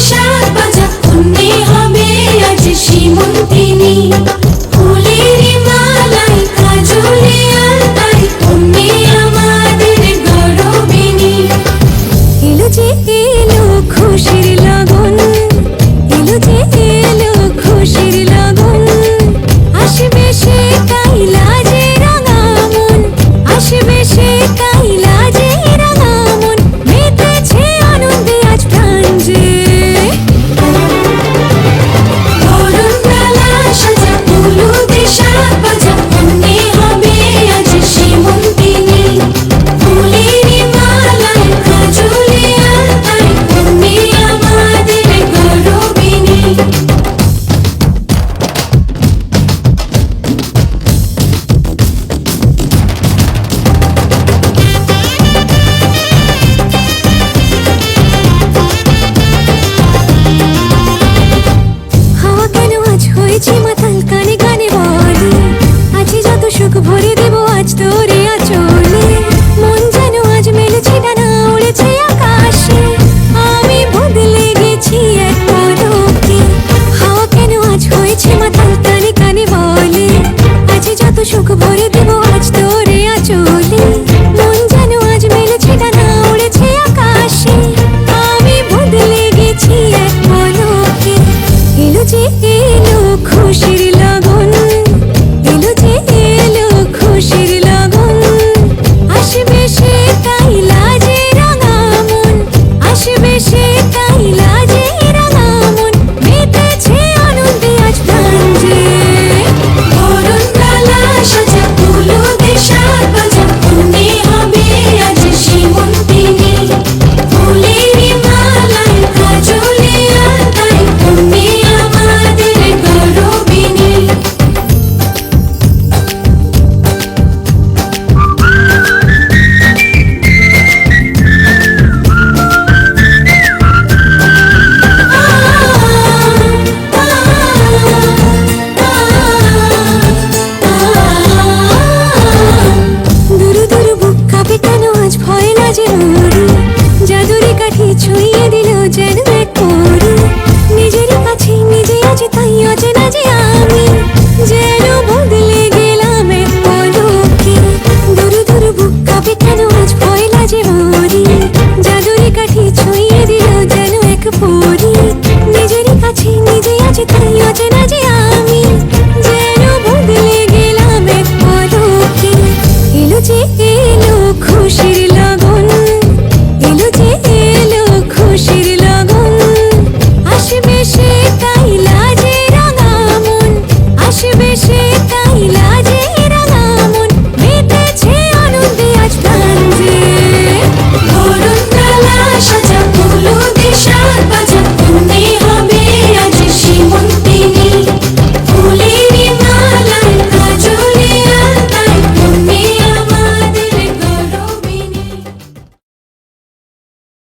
শাক ভাজা কন্যে হবে আজ সীমন্তিনী। ফুলের মালায় কাজলে আলতায় কন্যে আমাদের গরবিনী। এলো যে এলো খুশির লগন, এলো যে এলো খুশির লগন। আসবে সে কাইলা যে রাঙা মন, আসবে সে কাইলা যে রাঙা মন। মেতেছে আনন্দে আজ প্রাণ যে। বরণডালা সাজা হলুদে শাক ভাজা কন্যে হবে আজ সীমন্তিনী। ফুলের মালায় কাজলে আলতায় কন্যে আমাদের গরবিনী। হাওয়া কেন আজ হয়েছে মাতাল কানে কানে বলে, আছে যত সুখ ভরে দেব আজ তোরে আঁচলে। মন যেন আজ মেলেছে ডানা উড়েছে আকাশে, আমি বদলে গেছি এক পলকে। হাওয়া কেন আজ হয়েছে মাতাল কানে কানে বলে, আছে যত সুখ ভরে দেব আজ তোরে আঁচলে। মন যেন আজ মেলেছে ডানা উড়েছে আকাশে, আমি বদলে গেছি এক পলকে। এলো যে এলো খুশির লগন, এলো যে এলো খুশির লগন। আসবে সে কাইলা যে রাঙা মন, আসবে সে কাইলা যে রাঙা মন। মেতেছে আনন্দে আজ প্রাণ যে। বরণডালা সাজা হলুদে শাক ভাজা কন্যে হবে আজ সীমন্তিনী। ফুলের মালায় কাজলে আলতায় কন্যে আমাদের গরবিনী। দুরু দুরু বুক কাঁপে কেন আজ ভয় না যে মরি, জাদুরে কাঠি ছুঁয়ে দিল যেন এক পরি। নিজের কাছে নিজে আজ তাই অচেনা যে আমি, যেন বদলে গেলাম এক পলকে। দুরু দুরু বুক কাঁপে কেন আজ ভয় না যে মরি, জাদুরে কাঠি ছুঁয়ে দিল যেন এক পরি।